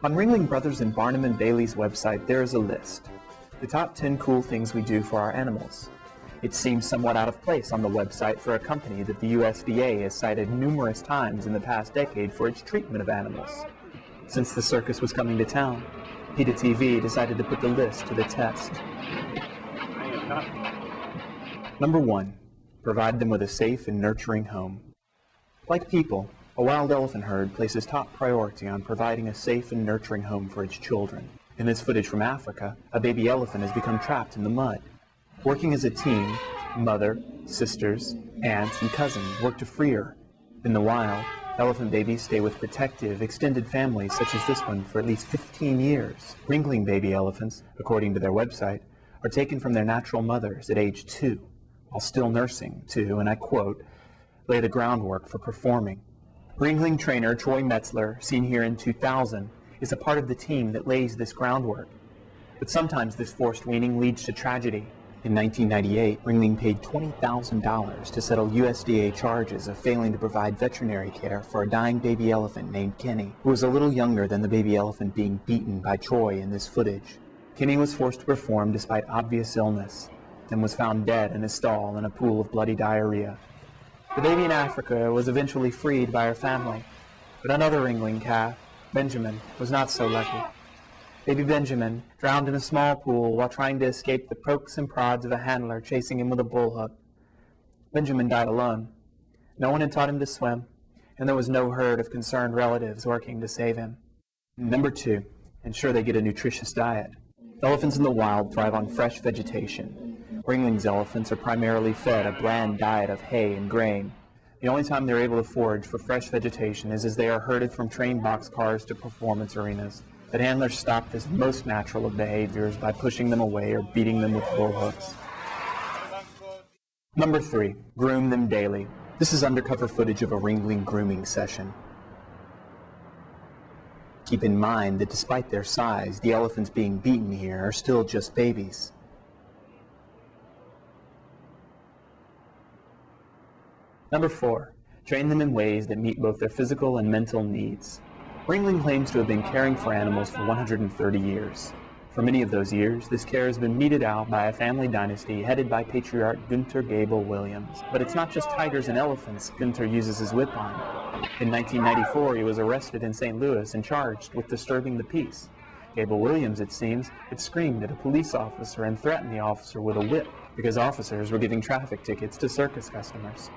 On Ringling Brothers and Barnum Bailey's website, there is a list. The top 10 cool things we do for our animals. It seems somewhat out of place on the website for a company that the USDA has cited numerous times in the past decade for its treatment of animals. Since the circus was coming to town, PETA TV decided to put the list to the test. Number 1. Provide them with a safe and nurturing home. Like people, a wild elephant herd places top priority on providing a safe and nurturing home for its children. In this footage from Africa, a baby elephant has become trapped in the mud. Working as a team, mother, sisters, aunts, and cousins work to free her. In the wild, elephant babies stay with protective, extended families such as this one for at least 15 years. Ringling baby elephants, according to their website, are taken from their natural mothers at age 2, while still nursing to, and I quote, lay the groundwork for performing. Ringling trainer Troy Metzler, seen here in 2000, is a part of the team that lays this groundwork. But sometimes this forced weaning leads to tragedy. In 1998, Ringling paid $20,000 to settle USDA charges of failing to provide veterinary care for a dying baby elephant named Kenny, who was a little younger than the baby elephant being beaten by Troy in this footage. Kenny was forced to perform despite obvious illness, and was found dead in a stall in a pool of bloody diarrhea. The baby in Africa was eventually freed by her family, but another Ringling calf, Benjamin, was not so lucky. Baby Benjamin drowned in a small pool while trying to escape the pokes and prods of a handler chasing him with a bullhook. Benjamin died alone. No one had taught him to swim, and there was no herd of concerned relatives working to save him. Number 2, ensure they get a nutritious diet. Elephants in the wild thrive on fresh vegetation. Ringling's elephants are primarily fed a bland diet of hay and grain. The only time they're able to forage for fresh vegetation is as they are herded from train boxcars to performance arenas. But handlers stop this most natural of behaviors by pushing them away or beating them with bullhooks. Number 3, groom them daily. This is undercover footage of a Ringling grooming session. Keep in mind that despite their size, the elephants being beaten here are still just babies. Number 4, train them in ways that meet both their physical and mental needs. Ringling claims to have been caring for animals for 130 years. For many of those years, this care has been meted out by a family dynasty headed by patriarch Gunther Gable Williams. But it's not just tigers and elephants Gunther uses his whip on. In 1994, he was arrested in St. Louis and charged with disturbing the peace. Gable Williams, it seems, had screamed at a police officer and threatened the officer with a whip because officers were giving traffic tickets to circus customers.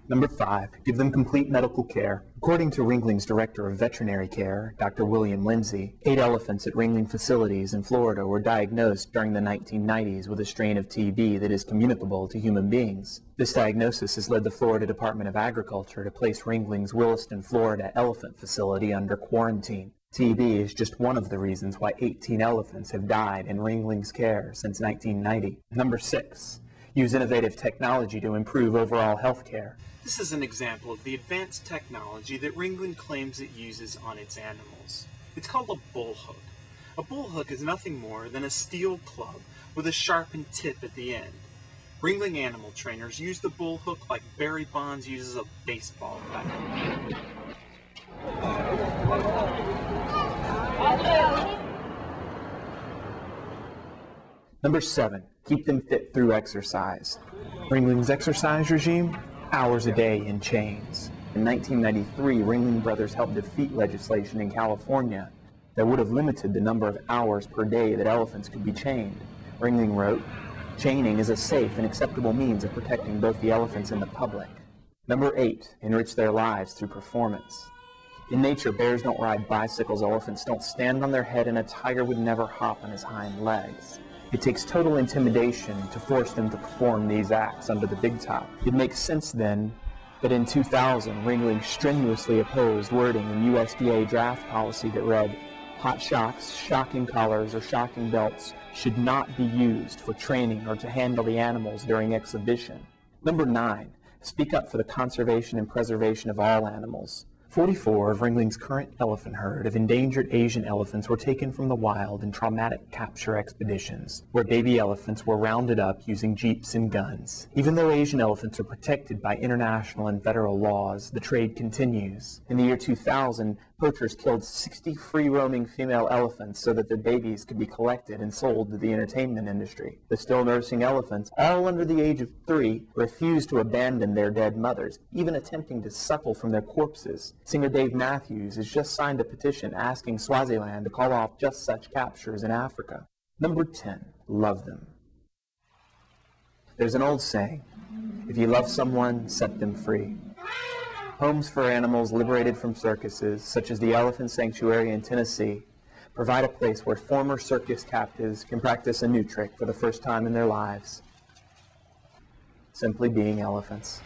Number 5, give them complete medical care. According to Ringling's Director of Veterinary Care, Dr. William Lindsay, 8 elephants at Ringling facilities in Florida were diagnosed during the 1990s with a strain of TB that is communicable to human beings. This diagnosis has led the Florida Department of Agriculture to place Ringling's Williston, Florida elephant facility under quarantine. TB is just one of the reasons why 18 elephants have died in Ringling's care since 1990. Number 6, use innovative technology to improve overall health care. This is an example of the advanced technology that Ringling claims it uses on its animals. It's called a bullhook. A bullhook is nothing more than a steel club with a sharpened tip at the end. Ringling animal trainers use the bullhook like Barry Bonds uses a baseball bat. Number 7, keep them fit through exercise. Ringling's exercise regime? Hours a day in chains. In 1993, Ringling Brothers helped defeat legislation in California that would have limited the number of hours per day that elephants could be chained. Ringling wrote, "Chaining is a safe and acceptable means of protecting both the elephants and the public." Number 8, enrich their lives through performance. In nature, bears don't ride bicycles, elephants don't stand on their head, and a tiger would never hop on his hind legs. It takes total intimidation to force them to perform these acts under the big top. It makes sense then that in 2000, Ringling strenuously opposed wording in USDA draft policy that read, "Hot shocks, shocking collars, or shocking belts should not be used for training or to handle the animals during exhibition." Number 9, speak up for the conservation and preservation of all animals. 44 of Ringling's current elephant herd of endangered Asian elephants were taken from the wild in traumatic capture expeditions, where baby elephants were rounded up using jeeps and guns. Even though Asian elephants are protected by international and federal laws, the trade continues. In the year 2000, Poachers killed 60 free-roaming female elephants so that their babies could be collected and sold to the entertainment industry. The still-nursing elephants, all under the age of 3, refused to abandon their dead mothers, even attempting to suckle from their corpses. Singer Dave Matthews has just signed a petition asking Swaziland to call off just such captures in Africa. Number 10. Love them. There's an old saying, if you love someone, set them free. Homes for animals liberated from circuses, such as the Elephant Sanctuary in Tennessee, provide a place where former circus captives can practice a new trick for the first time in their lives. Simply being elephants.